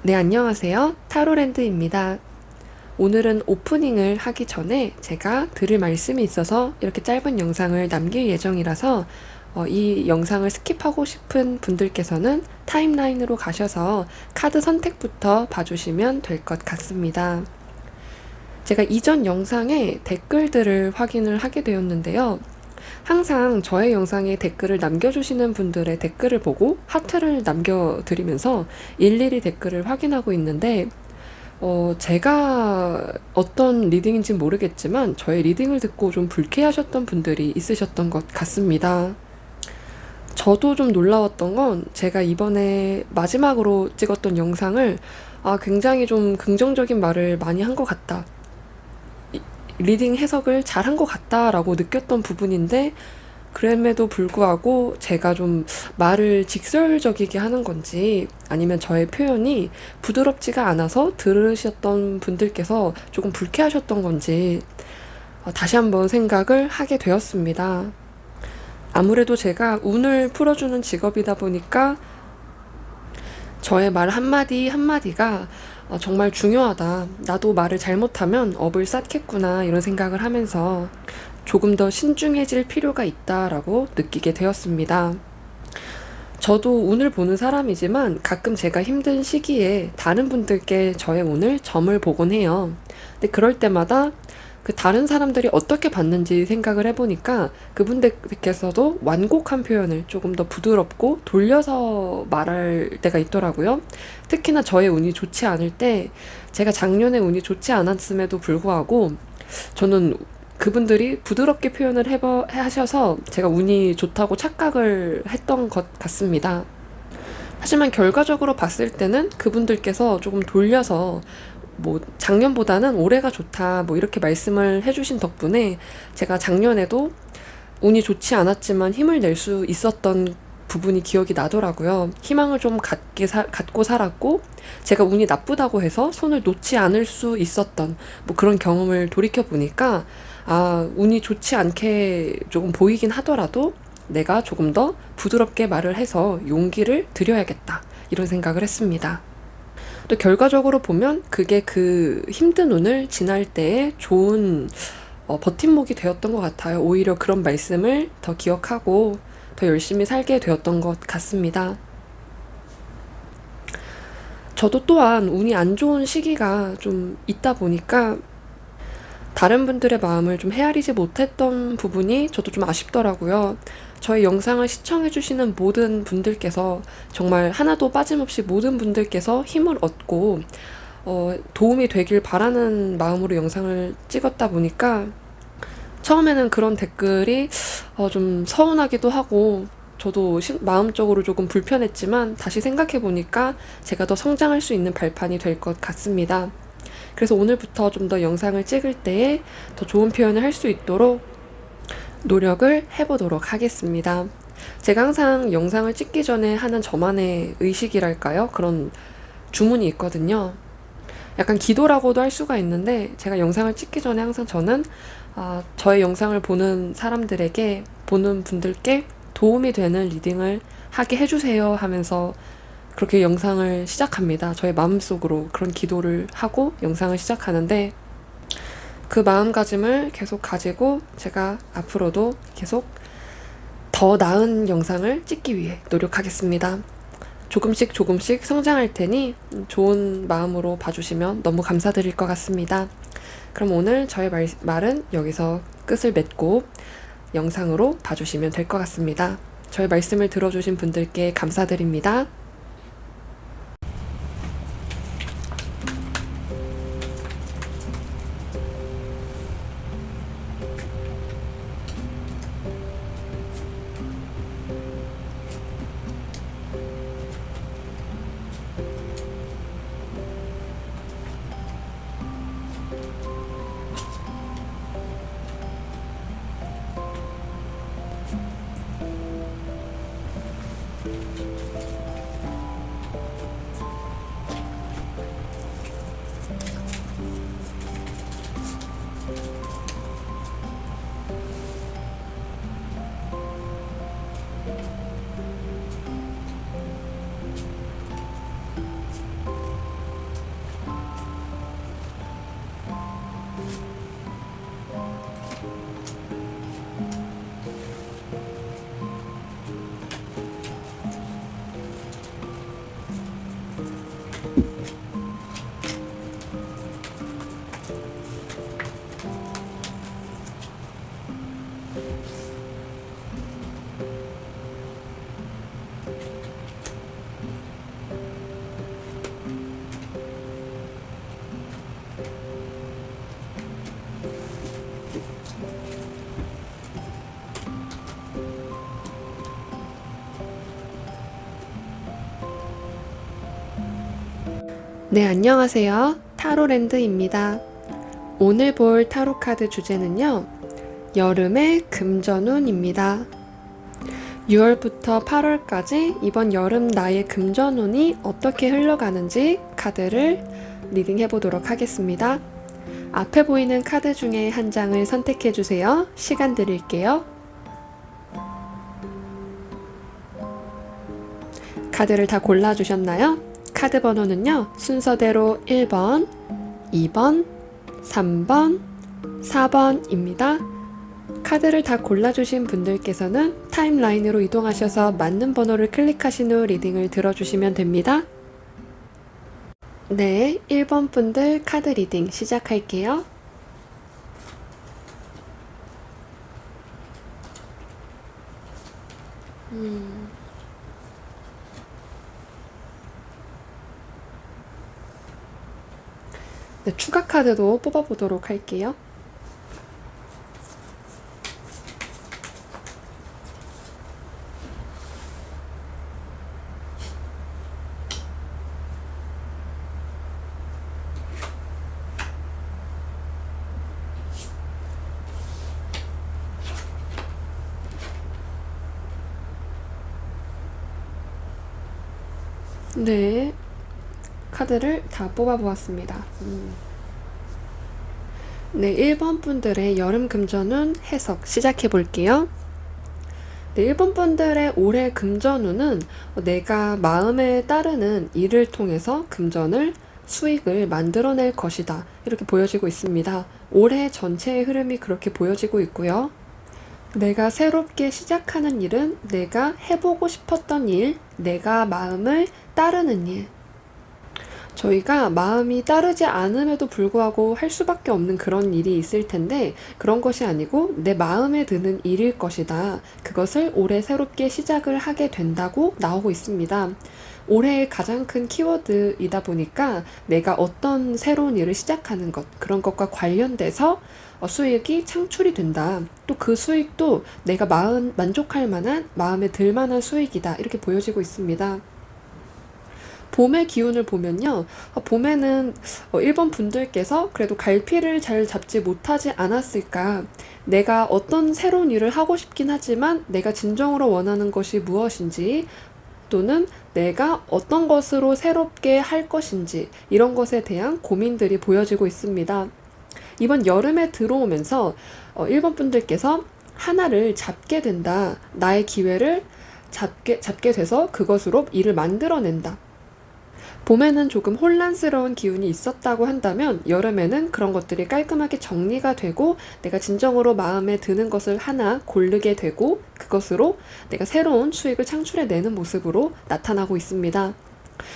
네, 안녕하세요. 타로랜드입니다. 오늘은 오프닝을 하기 전에 제가 드릴 말씀이 있어서 이렇게 짧은 영상을 남길 예정이라서 이 영상을 스킵하고 싶은 분들께서는 타임라인으로 가셔서 카드 선택부터 봐주시면 될 것 같습니다. 제가 이전 영상에 댓글들을 확인을 하게 되었는데요. 항상 저의 영상에 댓글을 남겨주시는 분들의 댓글을 보고 하트를 남겨드리면서 일일이 댓글을 확인하고 있는데, 제가 어떤 리딩인지 모르겠지만 저의 리딩을 듣고 좀 불쾌하셨던 분들이 있으셨던 것 같습니다. 저도 좀 놀라웠던 건 제가 이번에 마지막으로 찍었던 영상을 굉장히 좀 긍정적인 말을 많이 한 것 같다. 리딩 해석을 잘 한 것 같다라고 느꼈던 부분인데, 그럼에도 불구하고 제가 좀 말을 직설적이게 하는 건지 아니면 저의 표현이 부드럽지가 않아서 들으셨던 분들께서 조금 불쾌하셨던 건지 다시 한번 생각을 하게 되었습니다. 아무래도 제가 운을 풀어주는 직업이다 보니까 저의 말 한마디 한마디가 정말 중요하다. 나도 말을 잘못하면 업을 쌓겠구나 이런 생각을 하면서 조금 더 신중해질 필요가 있다라고 느끼게 되었습니다. 저도 운을 보는 사람이지만 가끔 제가 힘든 시기에 다른 분들께 저의 운을 점을 보곤 해요. 근데 그럴 때마다 그 다른 사람들이 어떻게 봤는지 생각을 해보니까 그분들께서도 완곡한 표현을 조금 더 부드럽고 돌려서 말할 때가 있더라고요. 특히나 저의 운이 좋지 않을 때, 제가 작년에 운이 좋지 않았음에도 불구하고 저는 그분들이 부드럽게 표현을 하셔서 제가 운이 좋다고 착각을 했던 것 같습니다. 하지만 결과적으로 봤을 때는 그분들께서 조금 돌려서 뭐 작년보다는 올해가 좋다 뭐 이렇게 말씀을 해주신 덕분에 제가 작년에도 운이 좋지 않았지만 힘을 낼 수 있었던 부분이 기억이 나더라고요. 희망을 좀 갖고 살았고, 제가 운이 나쁘다고 해서 손을 놓지 않을 수 있었던 뭐 그런 경험을 돌이켜 보니까 운이 좋지 않게 조금 보이긴 하더라도 내가 조금 더 부드럽게 말을 해서 용기를 드려야겠다 이런 생각을 했습니다. 또 결과적으로 보면 그게 그 힘든 운을 지날 때의 좋은 버팀목이 되었던 것 같아요. 오히려 그런 말씀을 더 기억하고 더 열심히 살게 되었던 것 같습니다. 저도 또한 운이 안 좋은 시기가 좀 있다 보니까 다른 분들의 마음을 좀 헤아리지 못했던 부분이 저도 좀 아쉽더라고요. 저희 영상을 시청해주시는 모든 분들께서, 정말 하나도 빠짐없이 모든 분들께서 힘을 얻고 도움이 되길 바라는 마음으로 영상을 찍었다 보니까 처음에는 그런 댓글이 좀 서운하기도 하고 저도 마음적으로 조금 불편했지만 다시 생각해 보니까 제가 더 성장할 수 있는 발판이 될 것 같습니다. 그래서 오늘부터 좀 더 영상을 찍을 때에 더 좋은 표현을 할 수 있도록 노력을 해보도록 하겠습니다. 제가 항상 영상을 찍기 전에 하는 저만의 의식이랄까요? 그런 주문이 있거든요. 약간 기도라고도 할 수가 있는데, 제가 영상을 찍기 전에 항상 저는 저의 영상을 보는 사람들에게, 보는 분들께 도움이 되는 리딩을 하게 해주세요 하면서 그렇게 영상을 시작합니다. 저의 마음속으로 그런 기도를 하고 영상을 시작하는데, 그 마음가짐을 계속 가지고 제가 앞으로도 계속 더 나은 영상을 찍기 위해 노력하겠습니다. 조금씩 조금씩 성장할 테니 좋은 마음으로 봐주시면 너무 감사드릴 것 같습니다. 그럼 오늘 저의 말은 여기서 끝을 맺고 영상으로 봐주시면 될 것 같습니다. 저의 말씀을 들어주신 분들께 감사드립니다. 네, 안녕하세요. 타로랜드입니다. 오늘 볼 타로 카드 주제는요, 여름의 금전운입니다. 6월부터 8월까지 이번 여름 나의 금전운이 어떻게 흘러가는지 카드를 리딩해 보도록 하겠습니다. 앞에 보이는 카드 중에 한 장을 선택해 주세요. 시간 드릴게요. 카드를 다 골라주셨나요? 카드 번호는요, 순서대로 1번, 2번, 3번, 4번입니다. 카드를 다 골라주신 분들께서는 타임라인으로 이동하셔서 맞는 번호를 클릭하신 후 리딩을 들어주시면 됩니다. 네, 1번 분들 카드 리딩 시작할게요. 네, 추가 카드도 뽑아보도록 할게요. 네, 카드를 다 뽑아보았습니다. 네, 1번 분들의 여름 금전운 해석 시작해 볼게요. 네, 1번 분들의 올해 금전운은 내가 마음에 따르는 일을 통해서 금전을 수익을 만들어낼 것이다. 이렇게 보여지고 있습니다. 올해 전체의 흐름이 그렇게 보여지고 있고요. 내가 새롭게 시작하는 일은 내가 해보고 싶었던 일, 내가 마음을 따르는 일. 저희가 마음이 따르지 않음에도 불구하고 할 수밖에 없는 그런 일이 있을 텐데 그런 것이 아니고 내 마음에 드는 일일 것이다. 그것을 올해 새롭게 시작을 하게 된다고 나오고 있습니다. 올해의 가장 큰 키워드이다 보니까 내가 어떤 새로운 일을 시작하는 것, 그런 것과 관련돼서 수익이 창출이 된다. 또 그 수익도 내가 만족할 만한, 마음에 들 만한 수익이다. 이렇게 보여지고 있습니다. 봄의 기운을 보면요. 봄에는 1번 분들께서 그래도 갈피를 잘 잡지 못하지 않았을까. 내가 어떤 새로운 일을 하고 싶긴 하지만 내가 진정으로 원하는 것이 무엇인지 또는 내가 어떤 것으로 새롭게 할 것인지 이런 것에 대한 고민들이 보여지고 있습니다. 이번 여름에 들어오면서 1번 분들께서 하나를 잡게 된다. 나의 기회를 잡게 돼서 그것으로 일을 만들어낸다. 봄에는 조금 혼란스러운 기운이 있었다고 한다면 여름에는 그런 것들이 깔끔하게 정리가 되고 내가 진정으로 마음에 드는 것을 하나 고르게 되고 그것으로 내가 새로운 수익을 창출해내는 모습으로 나타나고 있습니다.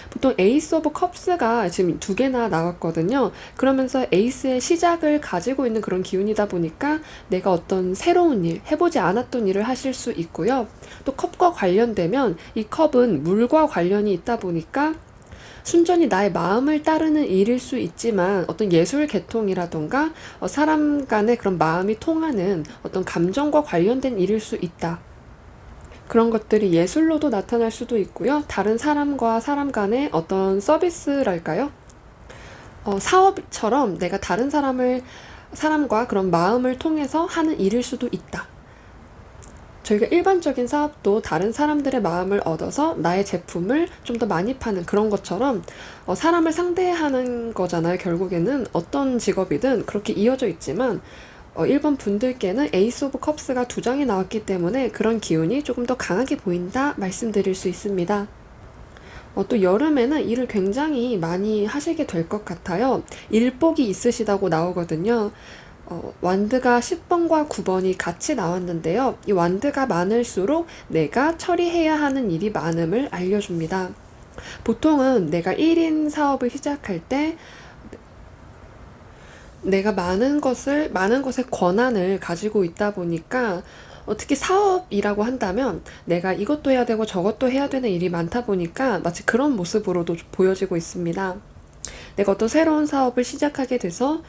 보통 에이스 오브 컵스가 지금 2개나 나왔거든요. 그러면서 에이스의 시작을 가지고 있는 그런 기운이다 보니까 내가 어떤 새로운 일, 해보지 않았던 일을 하실 수 있고요. 또 컵과 관련되면 이 컵은 물과 관련이 있다 보니까 순전히 나의 마음을 따르는 일일 수 있지만 어떤 예술 계통이라던가 사람 간의 그런 마음이 통하는 어떤 감정과 관련된 일일 수 있다. 그런 것들이 예술로도 나타날 수도 있고요. 다른 사람과 사람 간의 어떤 서비스랄까요? 사업처럼 내가 다른 사람과 그런 마음을 통해서 하는 일일 수도 있다. 저희가 일반적인 사업도 다른 사람들의 마음을 얻어서 나의 제품을 좀 더 많이 파는 그런 것처럼 사람을 상대하는 거잖아요. 결국에는 어떤 직업이든 그렇게 이어져 있지만 1번 분들께는 에이스 오브 컵스가 2장이 나왔기 때문에 그런 기운이 조금 더 강하게 보인다 말씀드릴 수 있습니다. 또 여름에는 일을 굉장히 많이 하시게 될 것 같아요. 일복이 있으시다고 나오거든요. 완드가 10번과 9번이 같이 나왔는데요. 이 완드가 많을수록 내가 처리해야 하는 일이 많음을 알려줍니다. 보통은 내가 1인 사업을 시작할 때 내가 많은 것의 권한을 가지고 있다 보니까 특히 사업이라고 한다면 내가 이것도 해야 되고 저것도 해야 되는 일이 많다 보니까 마치 그런 모습으로도 보여지고 있습니다. 내가 어떤 새로운 사업을 시작하게 돼서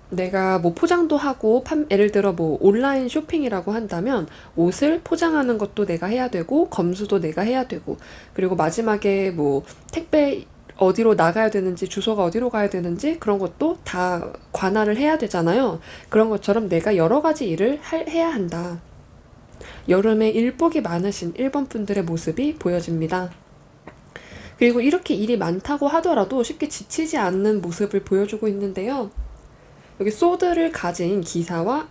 내가 뭐 포장도 하고 예를 들어 뭐 온라인 쇼핑이라고 한다면 옷을 포장하는 것도 내가 해야 되고 검수도 내가 해야 되고 그리고 마지막에 뭐 택배 어디로 나가야 되는지 주소가 어디로 가야 되는지 그런 것도 다 관할을 해야 되잖아요. 그런 것처럼 내가 여러 가지 일을 해야 한다. 여름에 일복이 많으신 일본 분들의 모습이 보여집니다. 그리고 이렇게 일이 많다고 하더라도 쉽게 지치지 않는 모습을 보여주고 있는데요. 여기 소드를 가진 기사가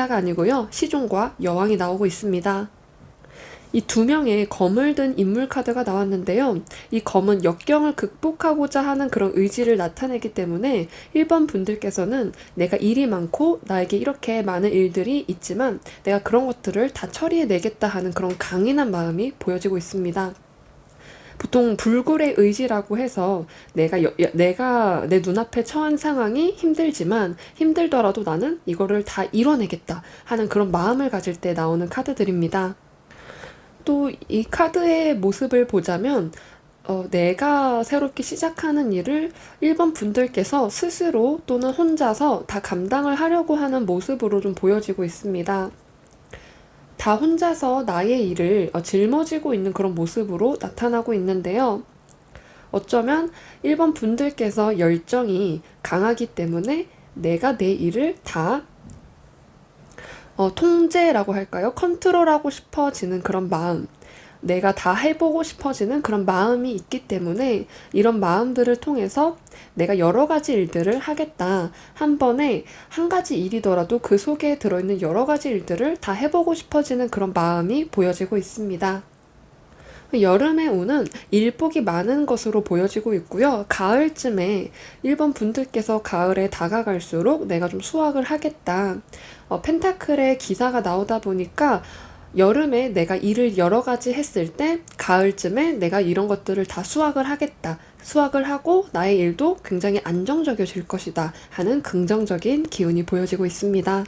아니고요. 시종과 여왕이 나오고 있습니다. 이 두 명의 검을 든 인물 카드가 나왔는데요. 이 검은 역경을 극복하고자 하는 그런 의지를 나타내기 때문에 1번 분들께서는 내가 일이 많고 나에게 이렇게 많은 일들이 있지만 내가 그런 것들을 다 처리해내겠다 하는 그런 강인한 마음이 보여지고 있습니다. 보통 불굴의 의지라고 해서 내가 내 눈앞에 처한 상황이 힘들더라도 나는 이거를 다 이뤄내겠다 하는 그런 마음을 가질 때 나오는 카드들입니다. 또 이 카드의 모습을 보자면 내가 새롭게 시작하는 일을 1번 분들께서 스스로 또는 혼자서 다 감당을 하려고 하는 모습으로 좀 보여지고 있습니다. 다 혼자서 나의 일을 짊어지고 있는 그런 모습으로 나타나고 있는데요. 어쩌면 1번 분들께서 열정이 강하기 때문에 내가 내 일을 다 통제라고 할까요? 컨트롤하고 싶어지는 그런 마음, 내가 다 해보고 싶어지는 그런 마음이 있기 때문에 이런 마음들을 통해서 내가 여러 가지 일들을 하겠다. 한 번에 한 가지 일이더라도 그 속에 들어있는 여러 가지 일들을 다 해보고 싶어지는 그런 마음이 보여지고 있습니다. 여름에 오는 일복이 많은 것으로 보여지고 있고요. 가을쯤에 1번 분들께서 가을에 다가갈수록 내가 좀 수확을 하겠다. 펜타클의 기사가 나오다 보니까 여름에 내가 일을 여러 가지 했을 때 가을쯤에 내가 이런 것들을 다 수확을 하겠다. 수확을 하고 나의 일도 굉장히 안정적이어질 것이다 하는 긍정적인 기운이 보여지고 있습니다.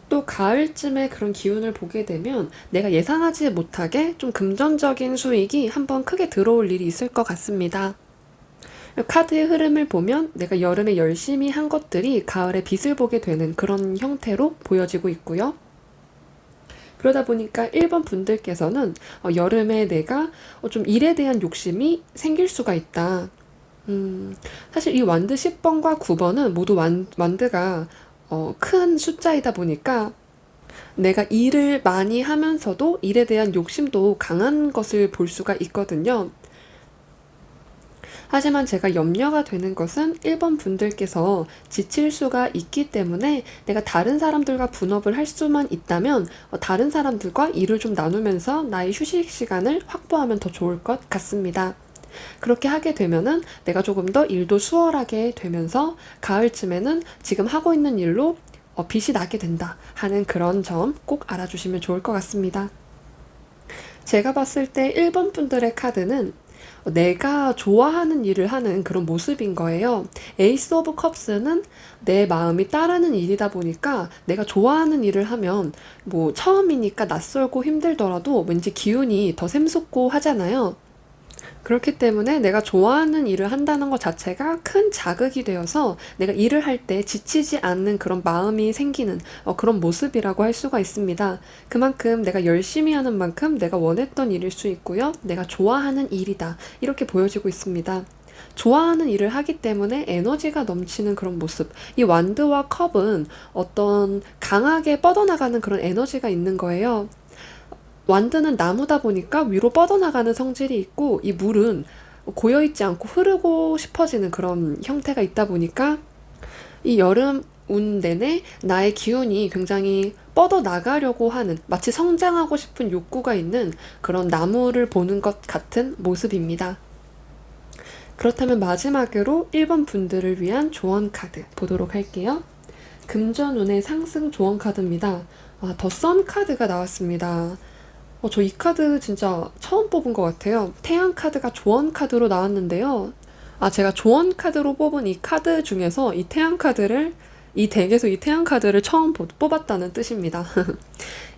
또 가을쯤에 그런 기운을 보게 되면 내가 예상하지 못하게 좀 금전적인 수익이 한번 크게 들어올 일이 있을 것 같습니다. 카드의 흐름을 보면 내가 여름에 열심히 한 것들이 가을에 빛을 보게 되는 그런 형태로 보여지고 있고요. 그러다 보니까 1번 분들께서는 여름에 내가 좀 일에 대한 욕심이 생길 수가 있다. 사실 이 완드 10번과 9번은 모두 완드가 큰 숫자이다 보니까 내가 일을 많이 하면서도 일에 대한 욕심도 강한 것을 볼 수가 있거든요. 하지만 제가 염려가 되는 것은 1번 분들께서 지칠 수가 있기 때문에 내가 다른 사람들과 분업을 할 수만 있다면 다른 사람들과 일을 좀 나누면서 나의 휴식 시간을 확보하면 더 좋을 것 같습니다. 그렇게 하게 되면은 내가 조금 더 일도 수월하게 되면서 가을쯤에는 지금 하고 있는 일로 빛이 나게 된다 하는 그런 점 꼭 알아주시면 좋을 것 같습니다. 제가 봤을 때 1번 분들의 카드는 내가 좋아하는 일을 하는 그런 모습인 거예요. 에이스 오브 컵스는 내 마음이 따르는 일이다 보니까 내가 좋아하는 일을 하면 뭐 처음이니까 낯설고 힘들더라도 왠지 기운이 더 샘솟고 하잖아요. 그렇기 때문에 내가 좋아하는 일을 한다는 것 자체가 큰 자극이 되어서 내가 일을 할 때 지치지 않는 그런 마음이 생기는 그런 모습이라고 할 수가 있습니다. 그만큼 내가 열심히 하는 만큼 내가 원했던 일일 수 있고요. 내가 좋아하는 일이다. 이렇게 보여지고 있습니다. 좋아하는 일을 하기 때문에 에너지가 넘치는 그런 모습. 이 완드와 컵은 어떤 강하게 뻗어나가는 그런 에너지가 있는 거예요. 완드는 나무다 보니까 위로 뻗어나가는 성질이 있고 이 물은 고여있지 않고 흐르고 싶어지는 그런 형태가 있다 보니까 이 여름 운 내내 나의 기운이 굉장히 뻗어나가려고 하는 마치 성장하고 싶은 욕구가 있는 그런 나무를 보는 것 같은 모습입니다. 그렇다면 마지막으로 1번 분들을 위한 조언 카드 보도록 할게요. 금전운의 상승 조언 카드입니다. 더 선 카드가 나왔습니다. 저 이 카드 진짜 처음 뽑은 것 같아요. 태양 카드가 조언 카드로 나왔는데요. 제가 조언 카드로 뽑은 이 카드 중에서 이 태양 카드를 이 덱에서 이 태양 카드를 처음 뽑았다는 뜻입니다.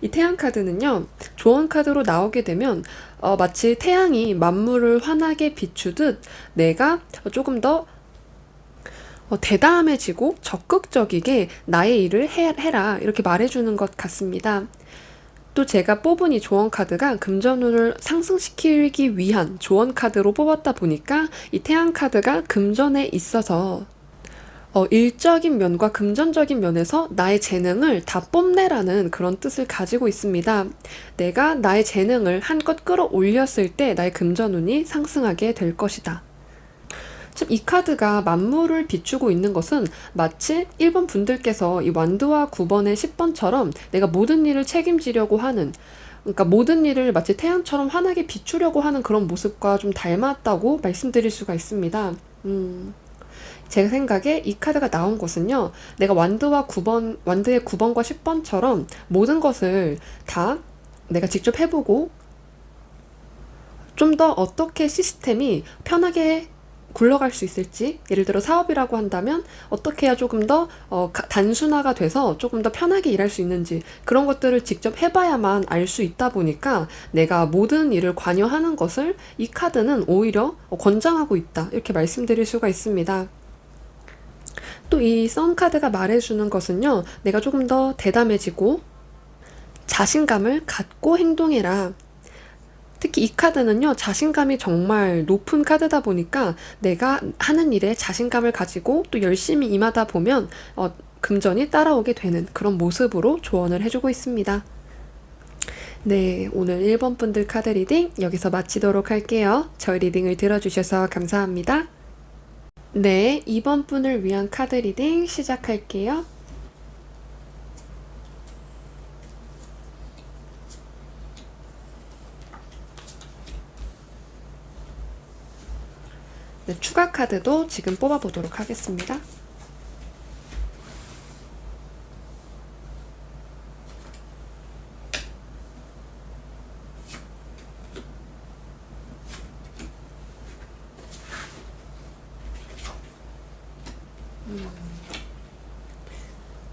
이 태양 카드는요, 조언 카드로 나오게 되면 마치 태양이 만물을 환하게 비추듯 내가 조금 더 대담해지고 적극적이게 나의 일을 해라 이렇게 말해주는 것 같습니다. 또 제가 뽑은 이 조언 카드가 금전운을 상승시키기 위한 조언 카드로 뽑았다 보니까 이 태양 카드가 금전에 있어서 일적인 면과 금전적인 면에서 나의 재능을 다 뽐내라는 그런 뜻을 가지고 있습니다. 내가 나의 재능을 한껏 끌어올렸을 때 나의 금전운이 상승하게 될 것이다. 이 카드가 만물을 비추고 있는 것은 마치 1번 분들께서 이 완두와 9번의 10번처럼 내가 모든 일을 책임지려고 하는, 그러니까 모든 일을 마치 태양처럼 환하게 비추려고 하는 그런 모습과 좀 닮았다고 말씀드릴 수가 있습니다. 제 생각에 이 카드가 나온 것은요, 내가 완두의 9번과 10번처럼 모든 것을 다 내가 직접 해보고 좀 더 어떻게 시스템이 편하게 굴러갈 수 있을지, 예를 들어 사업이라고 한다면 어떻게 해야 조금 더 단순화가 돼서 조금 더 편하게 일할 수 있는지, 그런 것들을 직접 해봐야만 알 수 있다 보니까 내가 모든 일을 관여하는 것을 이 카드는 오히려 권장하고 있다 이렇게 말씀드릴 수가 있습니다. 또 이 선 카드가 말해주는 것은요, 내가 조금 더 대담해지고 자신감을 갖고 행동해라. 특히 이 카드는요, 자신감이 정말 높은 카드다 보니까 내가 하는 일에 자신감을 가지고 또 열심히 임하다 보면 금전이 따라오게 되는 그런 모습으로 조언을 해주고 있습니다. 네, 오늘 1번 분들 카드 리딩 여기서 마치도록 할게요. 저희 리딩을 들어주셔서 감사합니다. 네, 2번 분을 위한 카드 리딩 시작할게요. 네, 추가 카드도 지금 뽑아보도록 하겠습니다.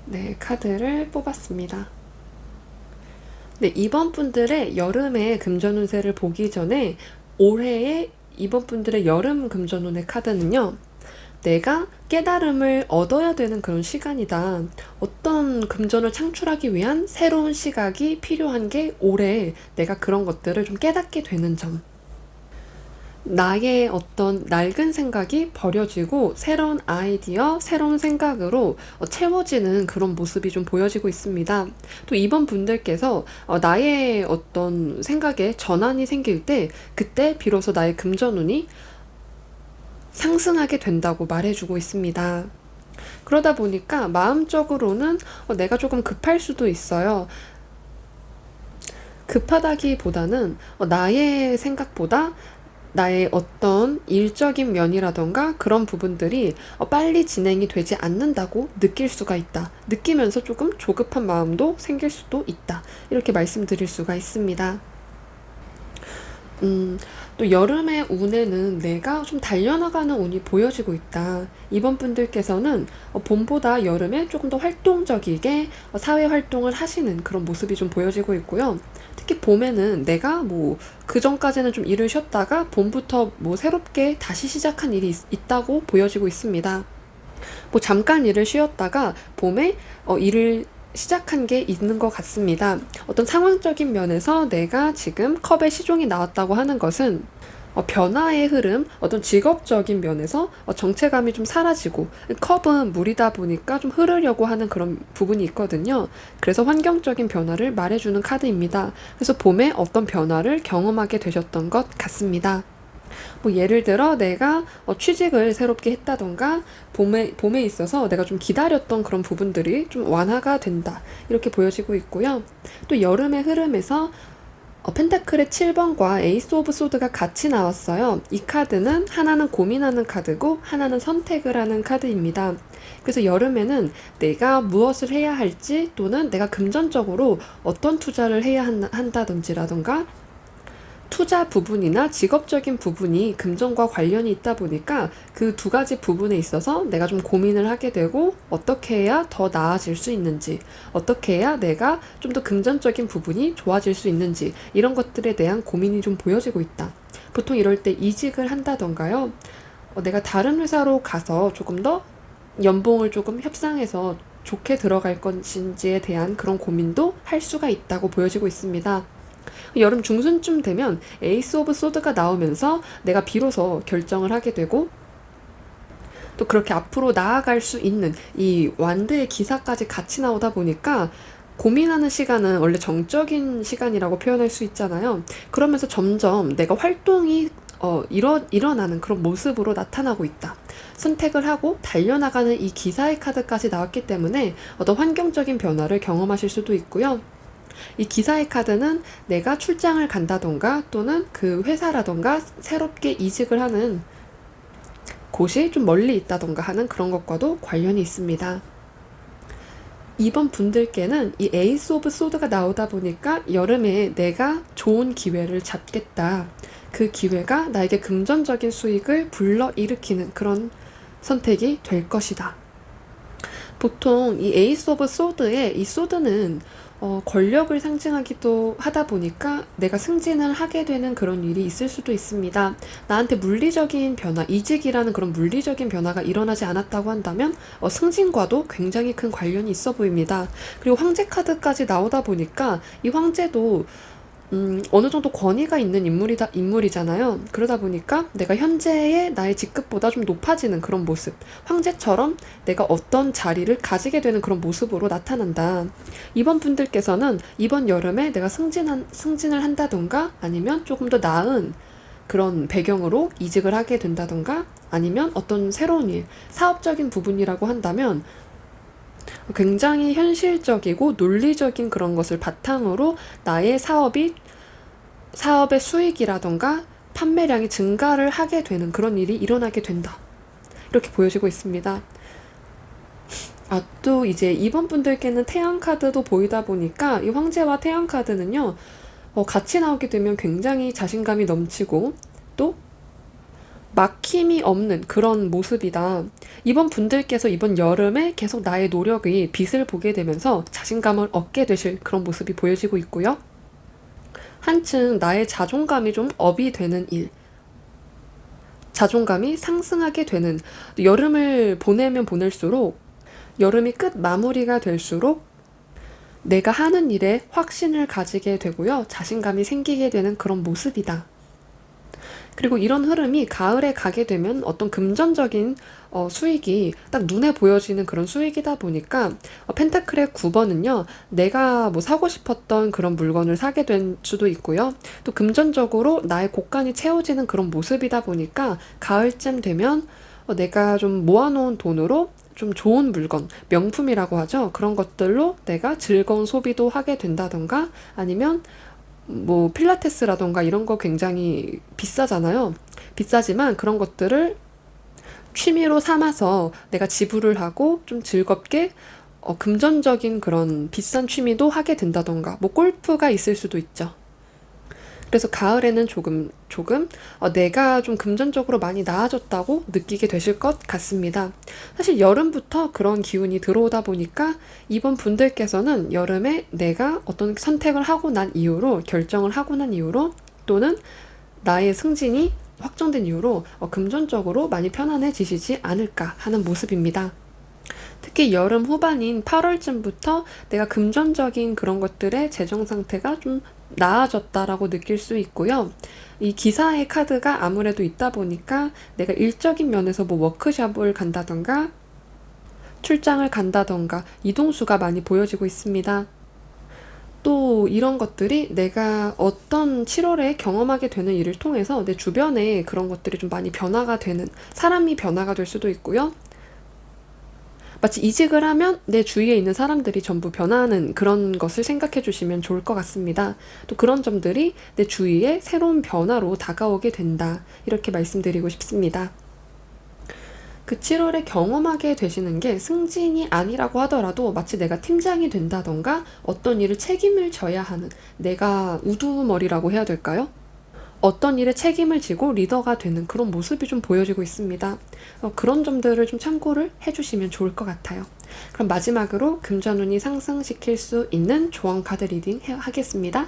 네, 카드를 뽑았습니다. 네, 이번 분들의 여름의 금전운세를 보기 전에 올해의 이번 분들의 여름 금전운의 카드는요, 내가 깨달음을 얻어야 되는 그런 시간이다. 어떤 금전을 창출하기 위한 새로운 시각이 필요한 게 올해 내가 그런 것들을 좀 깨닫게 되는 점. 나의 어떤 낡은 생각이 버려지고 새로운 아이디어, 새로운 생각으로 채워지는 그런 모습이 좀 보여지고 있습니다. 또 이번 분들께서 나의 어떤 생각에 전환이 생길 때 그때 비로소 나의 금전운이 상승하게 된다고 말해주고 있습니다. 그러다 보니까 마음적으로는 내가 조금 급할 수도 있어요. 급하다기보다는 나의 생각보다 나의 어떤 일적인 면이라던가 그런 부분들이 빨리 진행이 되지 않는다고 느낄 수가 있다. 느끼면서 조금 조급한 마음도 생길 수도 있다. 이렇게 말씀드릴 수가 있습니다. 또 여름의 운에는 내가 좀 달려나가는 운이 보여지고 있다. 이번 분들께서는 봄보다 여름에 조금 더 활동적이게 사회 활동을 하시는 그런 모습이 좀 보여지고 있고요. 특히 봄에는 내가 그 전까지는 좀 일을 쉬었다가 봄부터 새롭게 다시 시작한 일이 있다고 보여지고 있습니다. 잠깐 일을 쉬었다가 봄에 일을 시작한 게 있는 것 같습니다. 어떤 상황적인 면에서 내가 지금 컵에 시종이 나왔다고 하는 것은 변화의 흐름, 어떤 직업적인 면에서 정체감이 좀 사라지고, 컵은 물이다 보니까 좀 흐르려고 하는 그런 부분이 있거든요. 그래서 환경적인 변화를 말해주는 카드입니다. 그래서 봄에 어떤 변화를 경험하게 되셨던 것 같습니다. 예를 들어 내가 취직을 새롭게 했다던가 봄에 있어서 내가 좀 기다렸던 그런 부분들이 좀 완화가 된다. 이렇게 보여지고 있고요. 또 여름의 흐름에서 펜타클의 7번과 에이스 오브 소드가 같이 나왔어요. 이 카드는 하나는 고민하는 카드고 하나는 선택을 하는 카드입니다. 그래서 여름에는 내가 무엇을 해야 할지 또는 내가 금전적으로 어떤 투자를 해야 한다든지라던가 투자 부분이나 직업적인 부분이 금전과 관련이 있다 보니까 그 두 가지 부분에 있어서 내가 좀 고민을 하게 되고 어떻게 해야 더 나아질 수 있는지, 어떻게 해야 내가 좀 더 금전적인 부분이 좋아질 수 있는지 이런 것들에 대한 고민이 좀 보여지고 있다. 보통 이럴 때 이직을 한다던가요. 내가 다른 회사로 가서 조금 더 연봉을 조금 협상해서 좋게 들어갈 것인지에 대한 그런 고민도 할 수가 있다고 보여지고 있습니다. 여름 중순쯤 되면 에이스 오브 소드가 나오면서 내가 비로소 결정을 하게 되고 또 그렇게 앞으로 나아갈 수 있는 이 완드의 기사까지 같이 나오다 보니까 고민하는 시간은 원래 정적인 시간이라고 표현할 수 있잖아요. 그러면서 점점 내가 활동이 일어나는 그런 모습으로 나타나고 있다. 선택을 하고 달려나가는 이 기사의 카드까지 나왔기 때문에 어떤 환경적인 변화를 경험하실 수도 있고요. 이 기사의 카드는 내가 출장을 간다던가 또는 그 회사라던가 새롭게 이직을 하는 곳이 좀 멀리 있다던가 하는 그런 것과도 관련이 있습니다. 이번 분들께는 이 에이스 오브 소드가 나오다 보니까 여름에 내가 좋은 기회를 잡겠다. 그 기회가 나에게 금전적인 수익을 불러일으키는 그런 선택이 될 것이다. 보통 이 에이스 오브 소드의 이 소드는 권력을 상징하기도 하다 보니까 내가 승진을 하게 되는 그런 일이 있을 수도 있습니다. 나한테 물리적인 변화, 이직이라는 그런 물리적인 변화가 일어나지 않았다고 한다면 승진과도 굉장히 큰 관련이 있어 보입니다. 그리고 황제 카드까지 나오다 보니까 이 황제도 어느 정도 권위가 있는 인물이잖아요. 그러다 보니까 내가 현재의 나의 직급보다 좀 높아지는 그런 모습. 황제처럼 내가 어떤 자리를 가지게 되는 그런 모습으로 나타난다. 이번 분들께서는 이번 여름에 내가 승진을 한다던가 아니면 조금 더 나은 그런 배경으로 이직을 하게 된다던가 아니면 어떤 새로운 일, 사업적인 부분이라고 한다면 굉장히 현실적이고 논리적인 그런 것을 바탕으로 나의 사업의 수익이라던가 판매량이 증가를 하게 되는 그런 일이 일어나게 된다. 이렇게 보여지고 있습니다. 또 이제 이번 분들께는 태양 카드도 보이다 보니까 이 황제와 태양 카드는요, 같이 나오게 되면 굉장히 자신감이 넘치고 또 막힘이 없는 그런 모습이다. 이번 분들께서 이번 여름에 계속 나의 노력이 빛을 보게 되면서 자신감을 얻게 되실 그런 모습이 보여지고 있고요. 한층 나의 자존감이 좀 업이 되는 일, 자존감이 상승하게 되는, 여름을 보내면 보낼수록 여름이 끝 마무리가 될수록 내가 하는 일에 확신을 가지게 되고요. 자신감이 생기게 되는 그런 모습이다. 그리고 이런 흐름이 가을에 가게 되면 어떤 금전적인 수익이 딱 눈에 보여지는 그런 수익이다 보니까 펜타클의 9번은요. 내가 뭐 사고 싶었던 그런 물건을 사게 된 수도 있고요. 또 금전적으로 나의 곳간이 채워지는 그런 모습이다 보니까 가을쯤 되면 내가 좀 모아놓은 돈으로 좀 좋은 물건, 명품이라고 하죠. 그런 것들로 내가 즐거운 소비도 하게 된다던가 아니면 뭐 필라테스라던가 이런 거 굉장히 비싸잖아요. 비싸지만 그런 것들을 취미로 삼아서 내가 지불을 하고 좀 즐겁게 금전적인 그런 비싼 취미도 하게 된다던가 뭐 골프가 있을 수도 있죠. 그래서 가을에는 조금 내가 좀 금전적으로 많이 나아졌다고 느끼게 되실 것 같습니다. 사실 여름부터 그런 기운이 들어오다 보니까 이번 분들께서는 여름에 내가 어떤 선택을 하고 난 이후로 결정을 하고 난 이후로 또는 나의 승진이 확정된 이후로 금전적으로 많이 편안해지시지 않을까 하는 모습입니다. 특히 여름 후반인 8월쯤부터 내가 금전적인 그런 것들의 재정 상태가 좀 나아졌다라고 느낄 수 있고요. 이 기사의 카드가 아무래도 있다 보니까 내가 일적인 면에서 뭐 워크숍을 간다던가 출장을 간다던가 이동수가 많이 보여지고 있습니다. 또 이런 것들이 내가 어떤 7월에 경험하게 되는 일을 통해서 내 주변에 그런 것들이 좀 많이 변화가 되는 사람이 변화가 될 수도 있고요. 마치 이직을 하면 내 주위에 있는 사람들이 전부 변하는 그런 것을 생각해 주시면 좋을 것 같습니다. 또 그런 점들이 내 주위에 새로운 변화로 다가오게 된다. 이렇게 말씀드리고 싶습니다. 그 7월에 경험하게 되시는 게 승진이 아니라고 하더라도 마치 내가 팀장이 된다던가 어떤 일을 책임을 져야 하는, 내가 우두머리라고 해야 될까요? 어떤 일에 책임을 지고 리더가 되는 그런 모습이 좀 보여지고 있습니다. 그런 점들을 좀 참고를 해주시면 좋을 것 같아요. 그럼 마지막으로 금전운이 상승시킬 수 있는 조언 카드 리딩 하겠습니다.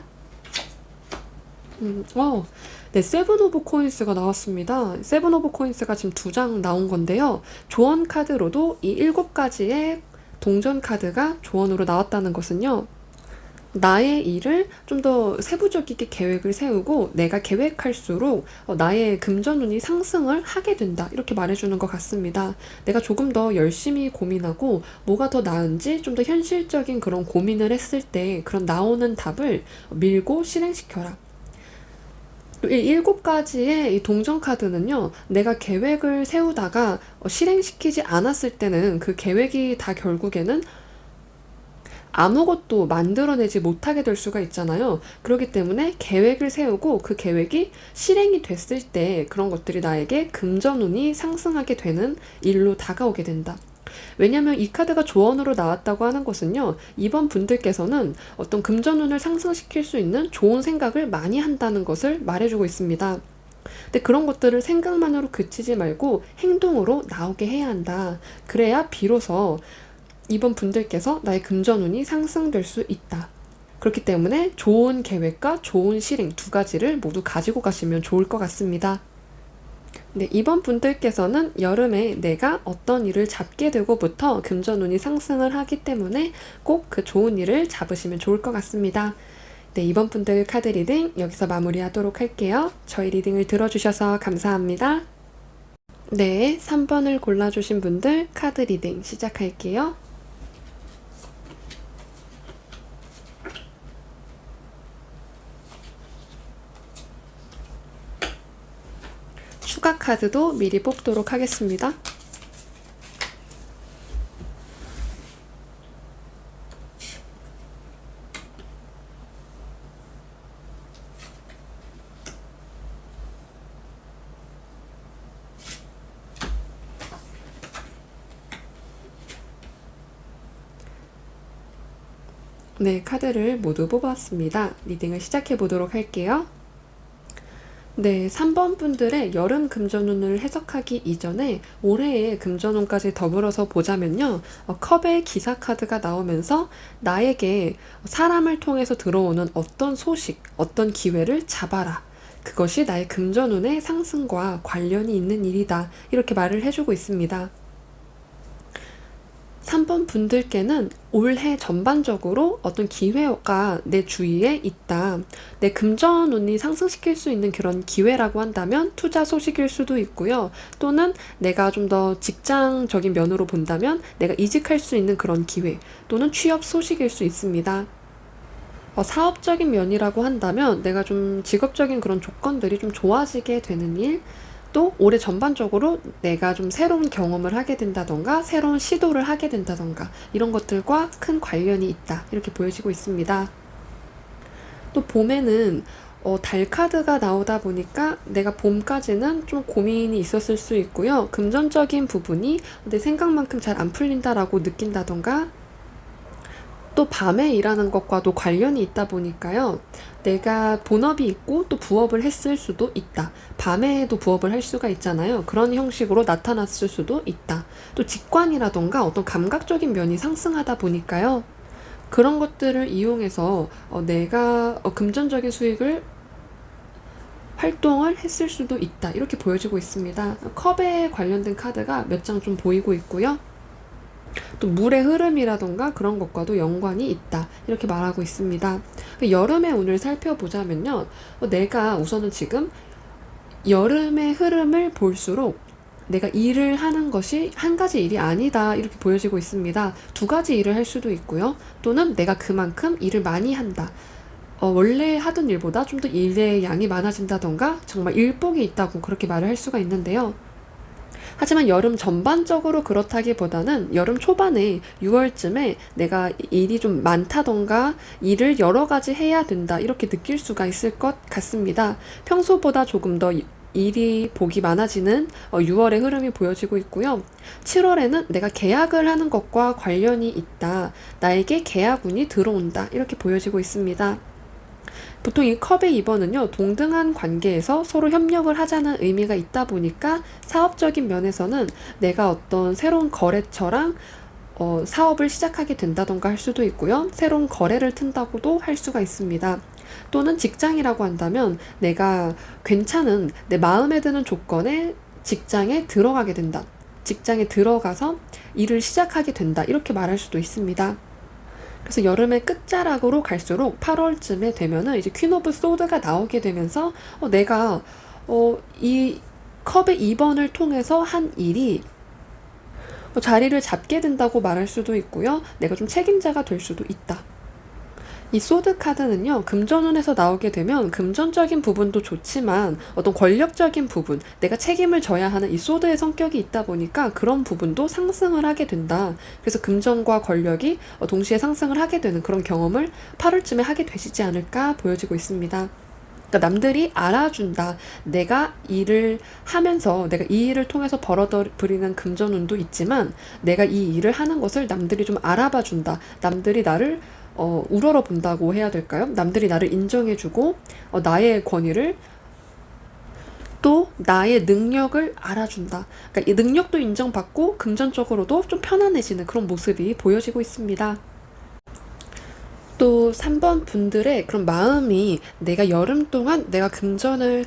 네, 세븐 오브 코인스가 나왔습니다. 세븐 오브 코인스가 지금 2장 나온 건데요. 조언 카드로도 이 7가지의 동전 카드가 조언으로 나왔다는 것은요, 나의 일을 좀 더 세부적이게 계획을 세우고 내가 계획할수록 나의 금전운이 상승을 하게 된다. 이렇게 말해주는 것 같습니다. 내가 조금 더 열심히 고민하고 뭐가 더 나은지 좀 더 현실적인 그런 고민을 했을 때 그런 나오는 답을 밀고 실행시켜라. 이 7가지의 이 동전 카드는요, 내가 계획을 세우다가 실행시키지 않았을 때는 그 계획이 다 결국에는 아무것도 만들어내지 못하게 될 수가 있잖아요. 그렇기 때문에 계획을 세우고 그 계획이 실행이 됐을 때 그런 것들이 나에게 금전운이 상승하게 되는 일로 다가오게 된다. 왜냐면 이 카드가 조언으로 나왔다고 하는 것은요, 이번 분들께서는 어떤 금전운을 상승시킬 수 있는 좋은 생각을 많이 한다는 것을 말해주고 있습니다. 근데 그런 것들을 생각만으로 그치지 말고 행동으로 나오게 해야 한다. 그래야 비로소 이번 분들께서 나의 금전운이 상승될 수 있다. 그렇기 때문에 좋은 계획과 좋은 실행 2가지를 모두 가지고 가시면 좋을 것 같습니다. 네, 이번 분들께서는 여름에 내가 어떤 일을 잡게 되고부터 금전운이 상승을 하기 때문에 꼭 그 좋은 일을 잡으시면 좋을 것 같습니다. 네, 이번 분들 카드 리딩 여기서 마무리하도록 할게요. 저희 리딩을 들어주셔서 감사합니다. 네, 3번을 골라주신 분들 카드 리딩 시작할게요. 추가 카드도 미리 뽑도록 하겠습니다. 네, 카드를 모두 뽑았습니다. 리딩을 시작해 보도록 할게요. 네, 3번 분들의 여름 금전운을 해석하기 이전에 올해의 금전운까지 더불어서 보자면요. 컵의 기사 카드가 나오면서 나에게 사람을 통해서 들어오는 어떤 소식, 어떤 기회를 잡아라. 그것이 나의 금전운의 상승과 관련이 있는 일이다. 이렇게 말을 해주고 있습니다. 3번 분들께는 올해 전반적으로 어떤 기회가 내 주위에 있다. 내 금전운이 상승시킬 수 있는 그런 기회라고 한다면 투자 소식일 수도 있고요. 또는 내가 좀 더 직장적인 면으로 본다면 내가 이직할 수 있는 그런 기회 또는 취업 소식일 수 있습니다. 사업적인 면이라고 한다면 내가 좀 직업적인 그런 조건들이 좀 좋아지게 되는 일, 또 올해 전반적으로 내가 좀 새로운 경험을 하게 된다던가 새로운 시도를 하게 된다던가 이런 것들과 큰 관련이 있다. 이렇게 보여지고 있습니다. 또 봄에는 달 카드가 나오다 보니까 내가 봄까지는 좀 고민이 있었을 수 있고요. 금전적인 부분이 내 생각만큼 잘 안 풀린다라고 느낀다던가, 또 밤에 일하는 것과도 관련이 있다 보니까요. 내가 본업이 있고 또 부업을 했을 수도 있다. 밤에도 부업을 할 수가 있잖아요. 그런 형식으로 나타났을 수도 있다. 또 직관이라던가 어떤 감각적인 면이 상승하다 보니까요. 그런 것들을 이용해서 내가 금전적인 수익을 활동을 했을 수도 있다. 이렇게 보여지고 있습니다. 컵에 관련된 카드가 몇 장 좀 보이고 있고요. 또 물의 흐름이라던가 그런 것과도 연관이 있다. 이렇게 말하고 있습니다. 여름의 운을 살펴보자면요. 내가 우선은 지금 여름의 흐름을 볼수록 내가 일을 하는 것이 한 가지 일이 아니다. 이렇게 보여지고 있습니다. 2가지 일을 할 수도 있고요. 또는 내가 그만큼 일을 많이 한다. 원래 하던 일보다 좀 더 일의 양이 많아진다던가 정말 일복이 있다고 그렇게 말을 할 수가 있는데요. 하지만 여름 전반적으로 그렇다기보다는 여름 초반에 6월쯤에 내가 일이 좀 많다던가 일을 여러 가지 해야 된다 이렇게 느낄 수가 있을 것 같습니다. 평소보다 조금 더 일이 복이 많아지는 6월의 흐름이 보여지고 있고요. 7월에는 내가 계약을 하는 것과 관련이 있다. 나에게 계약운이 들어온다. 이렇게 보여지고 있습니다. 보통 이 컵의 2번은요, 동등한 관계에서 서로 협력을 하자는 의미가 있다 보니까 사업적인 면에서는 내가 어떤 새로운 거래처랑 사업을 시작하게 된다던가 할 수도 있고요. 새로운 거래를 튼다고도 할 수가 있습니다. 또는 직장이라고 한다면 내가 괜찮은 내 마음에 드는 조건의 직장에 들어가게 된다. 직장에 들어가서 일을 시작하게 된다. 이렇게 말할 수도 있습니다. 그래서 여름의 끝자락으로 갈수록 8월쯤에 되면은 이제 퀸 오브 소드가 나오게 되면서 내가 이 컵의 2번을 통해서 한 일이 자리를 잡게 된다고 말할 수도 있고요. 내가 좀 책임자가 될 수도 있다. 이 소드 카드는요, 금전운에서 나오게 되면 금전적인 부분도 좋지만 어떤 권력적인 부분, 내가 책임을 져야 하는 이 소드의 성격이 있다 보니까 그런 부분도 상승을 하게 된다. 그래서 금전과 권력이 동시에 상승을 하게 되는 그런 경험을 8월쯤에 하게 되시지 않을까 보여지고 있습니다. 그러니까 남들이 알아준다. 내가 일을 하면서 내가 이 일을 통해서 벌어들이는 금전운도 있지만 내가 이 일을 하는 것을 남들이 좀 알아봐 준다. 남들이 나를 우러러 본다고 해야 될까요? 남들이 나를 인정해주고 나의 권위를 또 나의 능력을 알아준다. 그러니까 이 능력도 인정받고 금전적으로도 좀 편안해지는 그런 모습이 보여지고 있습니다. 또 3번 분들의 그런 마음이 내가 여름 동안 내가 금전으로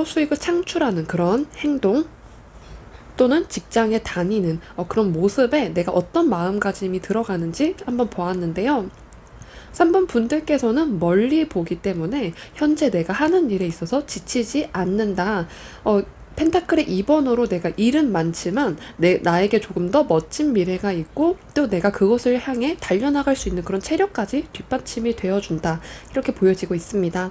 수익을 창출하는 그런 행동 또는 직장에 다니는 그런 모습에 내가 어떤 마음가짐이 들어가는지 한번 보았는데요. 3번 분들께서는 멀리 보기 때문에 현재 내가 하는 일에 있어서 지치지 않는다. 펜타클의 2번으로 내가 일은 많지만 나에게 조금 더 멋진 미래가 있고 또 내가 그것을 향해 달려나갈 수 있는 그런 체력까지 뒷받침이 되어준다. 이렇게 보여지고 있습니다.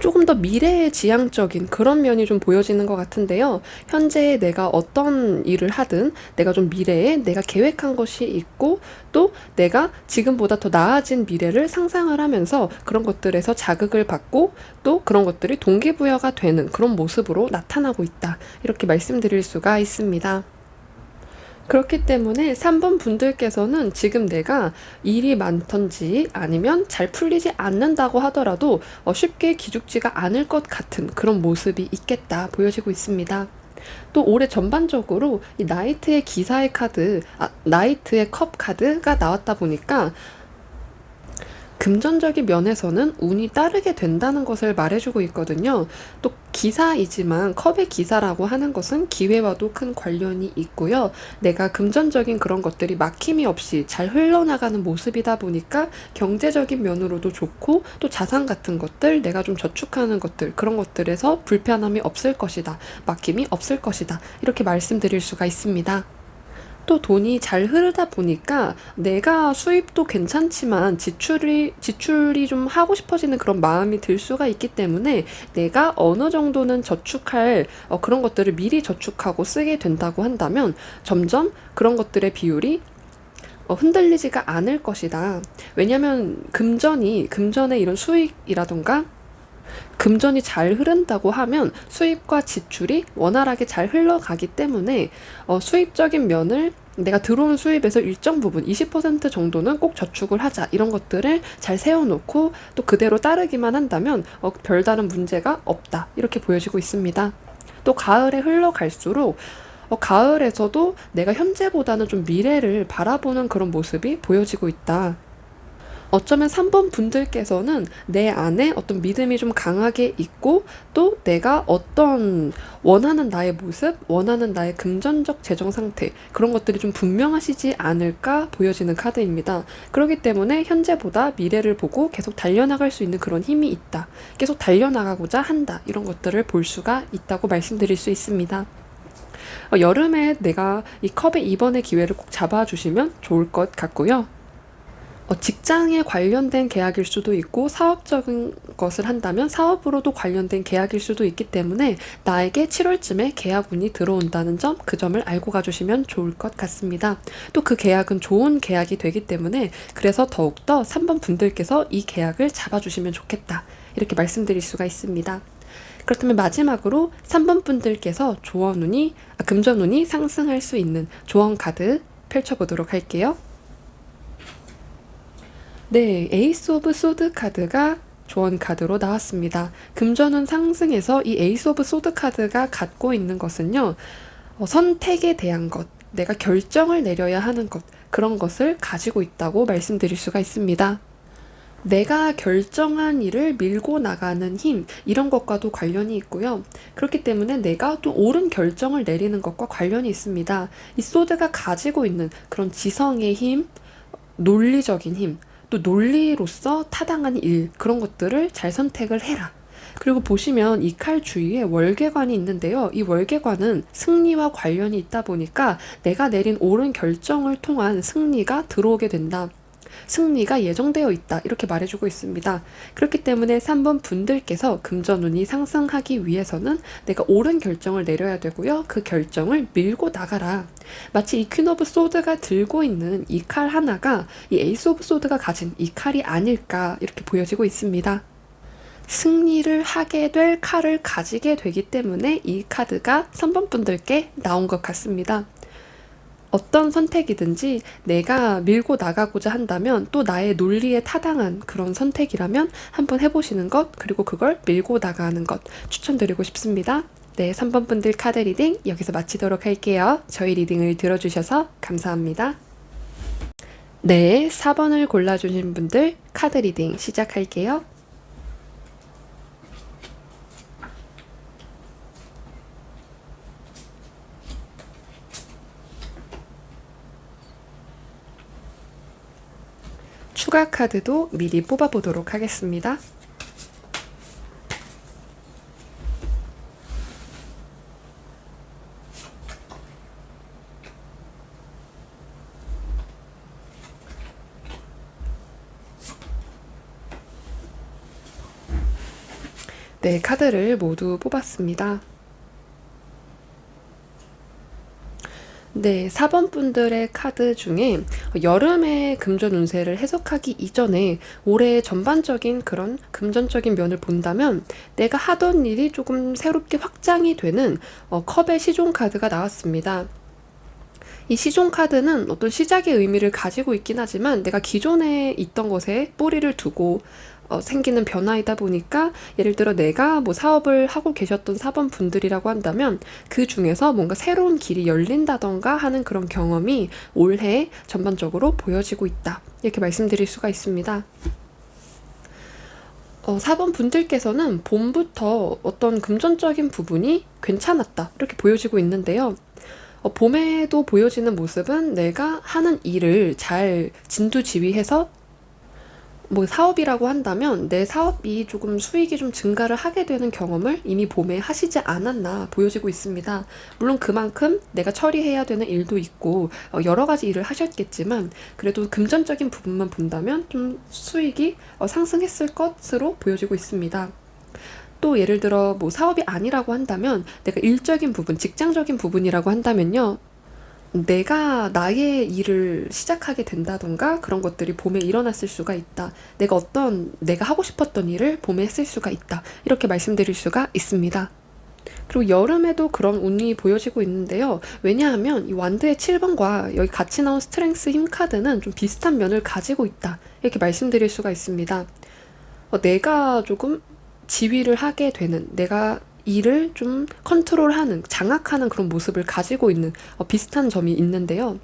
조금 더 미래에 지향적인 그런 면이 좀 보여지는 것 같은데요. 현재 내가 어떤 일을 하든 내가 좀 미래에 내가 계획한 것이 있고 또 내가 지금보다 더 나아진 미래를 상상을 하면서 그런 것들에서 자극을 받고 또 그런 것들이 동기부여가 되는 그런 모습으로 나타나고 있다. 이렇게 말씀드릴 수가 있습니다. 그렇기 때문에 3번 분들께서는 지금 내가 일이 많던지 아니면 잘 풀리지 않는다고 하더라도 쉽게 기죽지가 않을 것 같은 그런 모습이 있겠다 보여지고 있습니다. 또 올해 전반적으로 이 나이트의 기사의 카드, 나이트의 컵 카드가 나왔다 보니까 금전적인 면에서는 운이 따르게 된다는 것을 말해주고 있거든요. 또 기사이지만 컵의 기사라고 하는 것은 기회와도 큰 관련이 있고요. 내가 금전적인 그런 것들이 막힘이 없이 잘 흘러나가는 모습이다 보니까 경제적인 면으로도 좋고 또 자산 같은 것들, 내가 좀 저축하는 것들, 그런 것들에서 불편함이 없을 것이다. 막힘이 없을 것이다. 이렇게 말씀드릴 수가 있습니다. 또 돈이 잘 흐르다 보니까 내가 수입도 괜찮지만 지출이 좀 하고 싶어지는 그런 마음이 들 수가 있기 때문에 내가 어느 정도는 저축할 그런 것들을 미리 저축하고 쓰게 된다고 한다면 점점 그런 것들의 비율이 흔들리지가 않을 것이다. 왜냐하면 금전의 이런 수익이라던가 금전이 잘 흐른다고 하면 수입과 지출이 원활하게 잘 흘러가기 때문에 수입적인 면을 내가 들어온 수입에서 일정 부분 20% 정도는 꼭 저축을 하자 이런 것들을 잘 세워놓고 또 그대로 따르기만 한다면 별다른 문제가 없다 이렇게 보여지고 있습니다. 또 가을에 흘러갈수록 가을에서도 내가 현재보다는 좀 미래를 바라보는 그런 모습이 보여지고 있다. 어쩌면 3번 분들께서는 내 안에 어떤 믿음이 좀 강하게 있고 또 내가 어떤 원하는 나의 모습, 원하는 나의 금전적 재정 상태 그런 것들이 좀 분명하시지 않을까 보여지는 카드입니다. 그렇기 때문에 현재보다 미래를 보고 계속 달려나갈 수 있는 그런 힘이 있다. 계속 달려나가고자 한다. 이런 것들을 볼 수가 있다고 말씀드릴 수 있습니다. 여름에 내가 이 컵의 2번의 기회를 꼭 잡아주시면 좋을 것 같고요. 직장에 관련된 계약일 수도 있고 사업적인 것을 한다면 사업으로도 관련된 계약일 수도 있기 때문에 나에게 7월쯤에 계약운이 들어온다는 점, 그 점을 알고 가주시면 좋을 것 같습니다. 또 그 계약은 좋은 계약이 되기 때문에 그래서 더욱더 3번 분들께서 이 계약을 잡아주시면 좋겠다, 이렇게 말씀드릴 수가 있습니다. 그렇다면 마지막으로 3번 분들께서 금전운이 상승할 수 있는 조언 카드 펼쳐보도록 할게요. 네, 에이스 오브 소드 카드가 조언 카드로 나왔습니다. 금전운 상승에서 이 에이스 오브 소드 카드가 갖고 있는 것은요, 선택에 대한 것, 내가 결정을 내려야 하는 것, 그런 것을 가지고 있다고 말씀드릴 수가 있습니다. 내가 결정한 일을 밀고 나가는 힘, 이런 것과도 관련이 있고요. 그렇기 때문에 내가 또 옳은 결정을 내리는 것과 관련이 있습니다. 이 소드가 가지고 있는 그런 지성의 힘, 논리적인 힘, 또 논리로서 타당한 일, 그런 것들을 잘 선택을 해라. 그리고 보시면 이 칼 주위에 월계관이 있는데요. 이 월계관은 승리와 관련이 있다 보니까 내가 내린 옳은 결정을 통한 승리가 들어오게 된다, 승리가 예정되어 있다, 이렇게 말해주고 있습니다. 그렇기 때문에 3번 분들께서 금전운이 상승하기 위해서는 내가 옳은 결정을 내려야 되고요. 그 결정을 밀고 나가라. 마치 이 퀸 오브 소드가 들고 있는 이 칼 하나가 이 에이스 오브 소드가 가진 이 칼이 아닐까, 이렇게 보여지고 있습니다. 승리를 하게 될 칼을 가지게 되기 때문에 이 카드가 3번 분들께 나온 것 같습니다. 어떤 선택이든지 내가 밀고 나가고자 한다면, 또 나의 논리에 타당한 그런 선택이라면 한번 해보시는 것, 그리고 그걸 밀고 나가는 것 추천드리고 싶습니다. 네, 3번 분들 카드 리딩 여기서 마치도록 할게요. 저희 리딩을 들어주셔서 감사합니다. 네, 4번을 골라주신 분들 카드 리딩 시작할게요. 추가 카드도 미리 뽑아보도록 하겠습니다. 네, 카드를 모두 뽑았습니다. 네, 4번 분들의 카드 중에 여름의 금전 운세를 해석하기 이전에 올해 전반적인 그런 금전적인 면을 본다면 내가 하던 일이 조금 새롭게 확장이 되는 컵의 시종 카드가 나왔습니다. 이 시종 카드는 어떤 시작의 의미를 가지고 있긴 하지만 내가 기존에 있던 것에 뿌리를 두고 생기는 변화이다 보니까, 예를 들어 내가 뭐 사업을 하고 계셨던 4번 분들이라고 한다면 그 중에서 뭔가 새로운 길이 열린다던가 하는 그런 경험이 올해 전반적으로 보여지고 있다, 이렇게 말씀드릴 수가 있습니다. 4번 분들께서는 봄부터 어떤 금전적인 부분이 괜찮았다, 이렇게 보여지고 있는데요. 봄에도 보여지는 모습은 내가 하는 일을 잘 진두지휘해서, 뭐 사업이라고 한다면 내 사업이 조금 수익이 좀 증가를 하게 되는 경험을 이미 봄에 하시지 않았나 보여지고 있습니다. 물론 그만큼 내가 처리해야 되는 일도 있고 여러 가지 일을 하셨겠지만, 그래도 금전적인 부분만 본다면 좀 수익이 상승했을 것으로 보여지고 있습니다. 또 예를 들어 뭐 사업이 아니라고 한다면 내가 일적인 부분, 직장적인 부분이라고 한다면요, 내가 나의 일을 시작하게 된다던가 그런 것들이 봄에 일어났을 수가 있다. 내가 하고 싶었던 일을 봄에 했을 수가 있다, 이렇게 말씀드릴 수가 있습니다. 그리고 여름에도 그런 운이 보여지고 있는데요. 왜냐하면 이 완드의 7번과 여기 같이 나온 스트렝스 힘 카드는 좀 비슷한 면을 가지고 있다, 이렇게 말씀드릴 수가 있습니다. 내가 조금 지휘를 하게 되는, 내가 일을 좀 컨트롤하는, 장악하는 그런 모습을 가지고 있는 비슷한 점이 있는데요.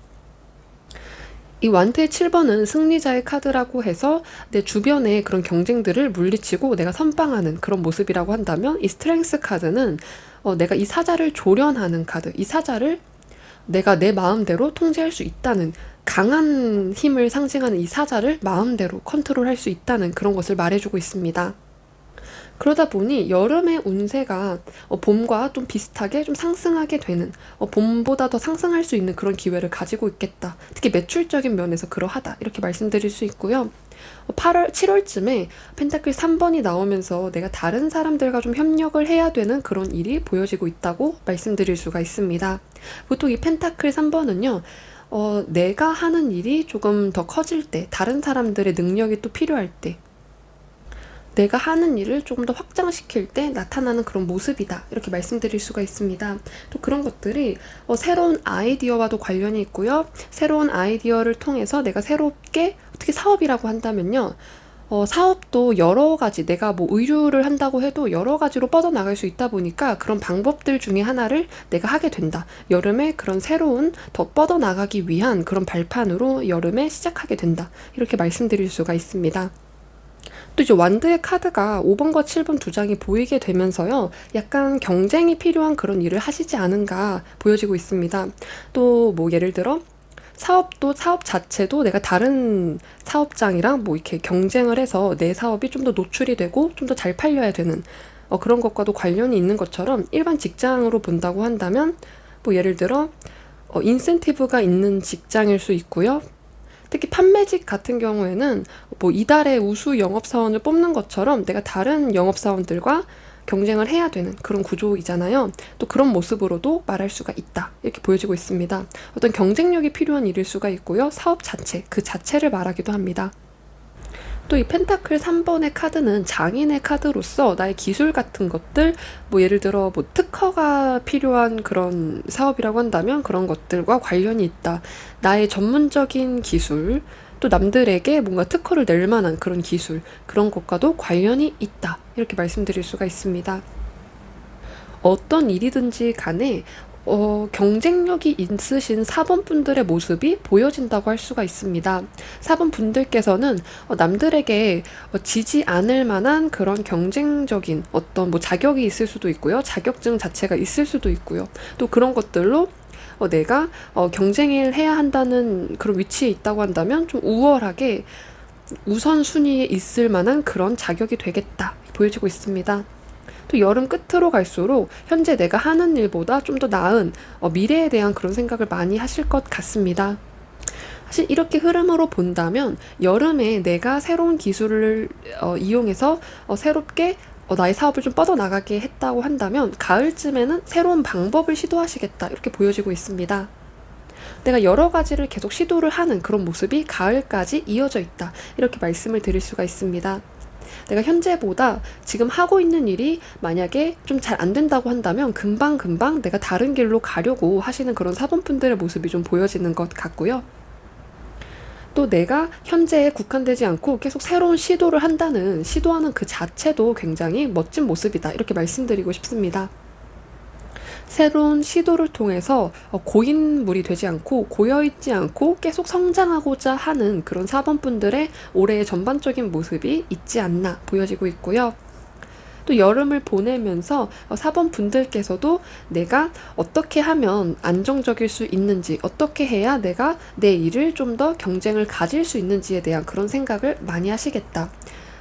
이 완트의 7번은 승리자의 카드라고 해서 내 주변의 그런 경쟁들을 물리치고 내가 선방하는 그런 모습이라고 한다면, 이 스트렝스 카드는 내가 이 사자를 조련하는 카드, 이 사자를 내가 내 마음대로 통제할 수 있다는, 강한 힘을 상징하는 이 사자를 마음대로 컨트롤할 수 있다는 그런 것을 말해주고 있습니다. 그러다 보니 여름의 운세가 봄과 좀 비슷하게 좀 상승하게 되는, 봄보다 더 상승할 수 있는 그런 기회를 가지고 있겠다. 특히 매출적인 면에서 그러하다. 이렇게 말씀드릴 수 있고요. 7월쯤에 펜타클 3번이 나오면서 내가 다른 사람들과 좀 협력을 해야 되는 그런 일이 보여지고 있다고 말씀드릴 수가 있습니다. 보통 이 펜타클 3번은요, 내가 하는 일이 조금 더 커질 때, 다른 사람들의 능력이 또 필요할 때, 내가 하는 일을 조금 더 확장시킬 때 나타나는 그런 모습이다. 이렇게 말씀드릴 수가 있습니다. 또 그런 것들이 새로운 아이디어와도 관련이 있고요. 새로운 아이디어를 통해서 내가 새롭게, 어떻게 사업이라고 한다면요. 사업도 여러 가지, 내가 뭐 의류를 한다고 해도 여러 가지로 뻗어나갈 수 있다 보니까 그런 방법들 중에 하나를 내가 하게 된다. 여름에 그런 새로운, 더 뻗어나가기 위한 그런 발판으로 여름에 시작하게 된다. 이렇게 말씀드릴 수가 있습니다. 또 이제 완드의 카드가 5번과 7번 두 장이 보이게 되면서요. 약간 경쟁이 필요한 그런 일을 하시지 않은가 보여지고 있습니다. 또 뭐 예를 들어 사업도, 사업 자체도 내가 다른 사업장이랑 뭐 이렇게 경쟁을 해서 내 사업이 좀 더 노출이 되고 좀 더 잘 팔려야 되는 그런 것과도 관련이 있는 것처럼 일반 직장으로 본다고 한다면 뭐 예를 들어 인센티브가 있는 직장일 수 있고요. 특히 판매직 같은 경우에는 뭐 이달의 우수 영업사원을 뽑는 것처럼 내가 다른 영업사원들과 경쟁을 해야 되는 그런 구조이잖아요. 또 그런 모습으로도 말할 수가 있다. 이렇게 보여지고 있습니다. 어떤 경쟁력이 필요한 일일 수가 있고요. 사업 자체, 그 자체를 말하기도 합니다. 또 이 펜타클 3번의 카드는 장인의 카드로서 나의 기술 같은 것들, 뭐 예를 들어 뭐 특허가 필요한 그런 사업이라고 한다면 그런 것들과 관련이 있다. 나의 전문적인 기술, 또 남들에게 뭔가 특허를 낼 만한 그런 기술, 그런 것과도 관련이 있다. 이렇게 말씀드릴 수가 있습니다. 어떤 일이든지 간에 경쟁력이 있으신 4번 분들의 모습이 보여진다고 할 수가 있습니다. 4번 분들께서는 남들에게 지지 않을 만한 그런 경쟁적인 어떤 뭐 자격이 있을 수도 있고요. 자격증 자체가 있을 수도 있고요. 또 그런 것들로 내가 경쟁을 해야 한다는 그런 위치에 있다고 한다면 좀 우월하게 우선순위에 있을 만한 그런 자격이 되겠다 보여지고 있습니다. 또 여름 끝으로 갈수록 현재 내가 하는 일보다 좀 더 나은 미래에 대한 그런 생각을 많이 하실 것 같습니다. 사실 이렇게 흐름으로 본다면 여름에 내가 새로운 기술을 이용해서 새롭게 나의 사업을 좀 뻗어나가게 했다고 한다면 가을쯤에는 새로운 방법을 시도하시겠다 이렇게 보여지고 있습니다. 내가 여러 가지를 계속 시도를 하는 그런 모습이 가을까지 이어져 있다 이렇게 말씀을 드릴 수가 있습니다. 내가 현재보다 지금 하고 있는 일이 만약에 좀 잘 안 된다고 한다면 금방금방 내가 다른 길로 가려고 하시는 그런 사범분들의 모습이 좀 보여지는 것 같고요. 또 내가 현재에 국한되지 않고 계속 새로운 시도를 시도하는 그 자체도 굉장히 멋진 모습이다. 이렇게 말씀드리고 싶습니다. 새로운 시도를 통해서 고인물이 되지 않고 고여있지 않고 계속 성장하고자 하는 그런 사범분들의 올해의 전반적인 모습이 있지 않나 보여지고 있고요. 또 여름을 보내면서 사범분들께서도 내가 어떻게 하면 안정적일 수 있는지, 어떻게 해야 내가 내 일을 좀 더 경쟁을 가질 수 있는지에 대한 그런 생각을 많이 하시겠다.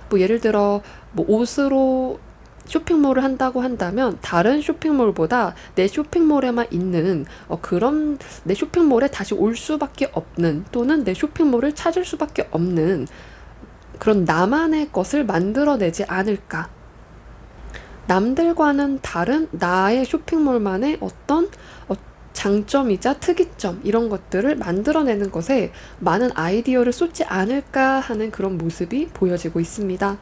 뭐 예를 들어 뭐 옷으로 쇼핑몰을 한다고 한다면 다른 쇼핑몰보다 내 쇼핑몰에만 있는 그런 내 쇼핑몰에 다시 올 수밖에 없는 또는 내 쇼핑몰을 찾을 수밖에 없는 그런 나만의 것을 만들어내지 않을까. 남들과는 다른 나의 쇼핑몰만의 어떤 장점이자 특이점 이런 것들을 만들어내는 것에 많은 아이디어를 쏟지 않을까 하는 그런 모습이 보여지고 있습니다.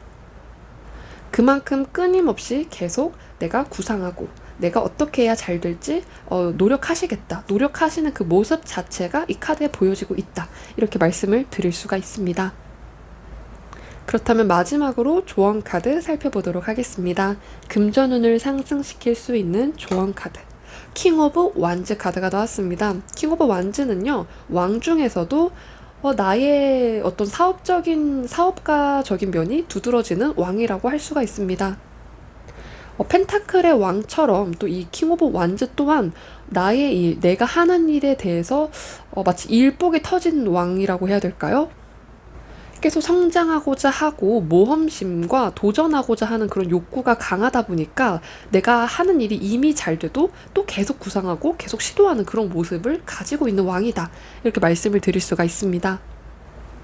그만큼 끊임없이 계속 내가 구상하고 내가 어떻게 해야 잘 될지 노력하시겠다. 노력하시는 그 모습 자체가 이 카드에 보여지고 있다. 이렇게 말씀을 드릴 수가 있습니다. 그렇다면 마지막으로 조언 카드 살펴보도록 하겠습니다. 금전운을 상승시킬 수 있는 조언 카드. 킹 오브 완즈 카드가 나왔습니다. 킹 오브 완즈는요. 왕 중에서도 나의 어떤 사업가적인 면이 두드러지는 왕이라고 할 수가 있습니다. 펜타클의 왕처럼 또 이 킹 오브 완즈 또한 나의 일, 내가 하는 일에 대해서 마치 일복이 터진 왕이라고 해야 될까요? 계속 성장하고자 하고 모험심과 도전하고자 하는 그런 욕구가 강하다 보니까 내가 하는 일이 이미 잘 돼도 또 계속 구상하고 계속 시도하는 그런 모습을 가지고 있는 왕이다. 이렇게 말씀을 드릴 수가 있습니다.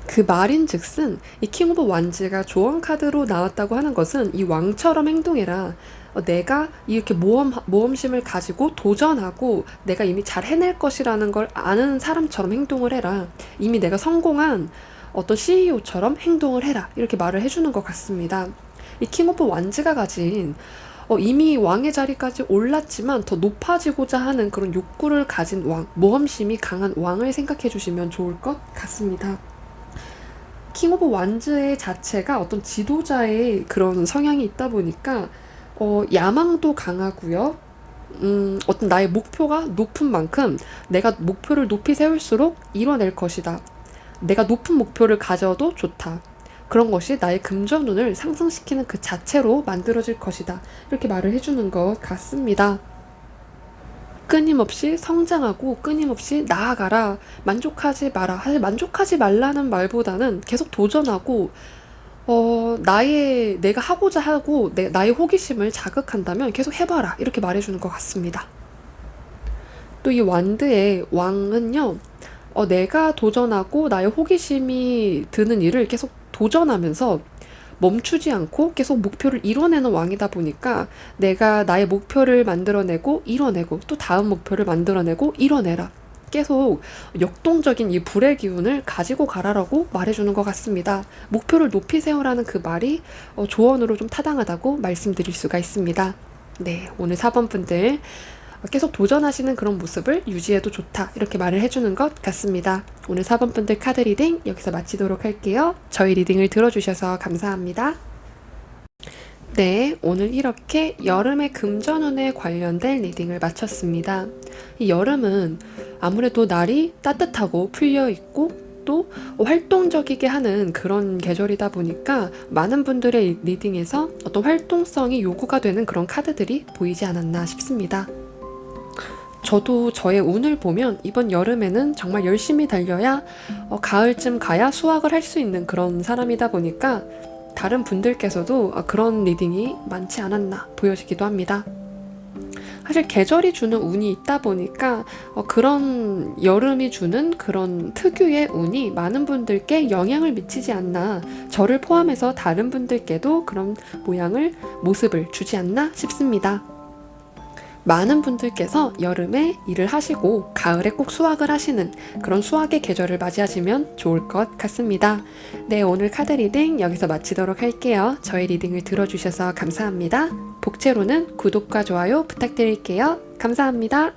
그 말인즉슨 이 킹 오브 완즈가 조언 카드로 나왔다고 하는 것은 이 왕처럼 행동해라. 내가 이렇게 모험심을 가지고 도전하고 내가 이미 잘 해낼 것이라는 걸 아는 사람처럼 행동을 해라. 이미 내가 성공한 어떤 CEO처럼 행동을 해라. 이렇게 말을 해주는 것 같습니다. 이 킹 오브 완즈가 가진 이미 왕의 자리까지 올랐지만 더 높아지고자 하는 그런 욕구를 가진 왕, 모험심이 강한 왕을 생각해 주시면 좋을 것 같습니다. 킹 오브 완즈의 자체가 어떤 지도자의 그런 성향이 있다 보니까 야망도 강하고요. 어떤 나의 목표가 높은 만큼 내가 목표를 높이 세울수록 이뤄낼 것이다. 내가 높은 목표를 가져도 좋다. 그런 것이 나의 금전운을 상승시키는 그 자체로 만들어질 것이다. 이렇게 말을 해주는 것 같습니다. 끊임없이 성장하고 끊임없이 나아가라. 만족하지 마라. 사실 만족하지 말라는 말보다는 계속 도전하고 내가 하고자 하고 나의 호기심을 자극한다면 계속 해봐라. 이렇게 말해주는 것 같습니다. 또 이 완드의 왕은요. 내가 도전하고 나의 호기심이 드는 일을 계속 도전하면서 멈추지 않고 계속 목표를 이뤄내는 왕이다 보니까 내가 나의 목표를 만들어내고 이뤄내고 또 다음 목표를 만들어내고 이뤄내라. 계속 역동적인 이 불의 기운을 가지고 가라라고 말해주는 것 같습니다. 목표를 높이 세우라는 그 말이 조언으로 좀 타당하다고 말씀드릴 수가 있습니다. 네, 오늘 4번 분들 계속 도전하시는 그런 모습을 유지해도 좋다. 이렇게 말을 해주는 것 같습니다. 오늘 4번 분들 카드 리딩 여기서 마치도록 할게요. 저희 리딩을 들어주셔서 감사합니다. 네, 오늘 이렇게 여름의 금전운에 관련된 리딩을 마쳤습니다. 이 여름은 아무래도 날이 따뜻하고 풀려있고 또 활동적이게 하는 그런 계절이다 보니까 많은 분들의 리딩에서 어떤 활동성이 요구가 되는 그런 카드들이 보이지 않았나 싶습니다. 저도 저의 운을 보면 이번 여름에는 정말 열심히 달려야 가을쯤 가야 수확을 할 수 있는 그런 사람이다 보니까 다른 분들께서도 그런 리딩이 많지 않았나 보여지기도 합니다. 사실 계절이 주는 운이 있다 보니까 그런 여름이 주는 그런 특유의 운이 많은 분들께 영향을 미치지 않나, 저를 포함해서 다른 분들께도 그런 모습을 주지 않나 싶습니다. 많은 분들께서 여름에 일을 하시고 가을에 꼭 수확을 하시는 그런 수확의 계절을 맞이하시면 좋을 것 같습니다. 네, 오늘 카드 리딩 여기서 마치도록 할게요. 저희 리딩을 들어주셔서 감사합니다. 복채로는 구독과 좋아요 부탁드릴게요. 감사합니다.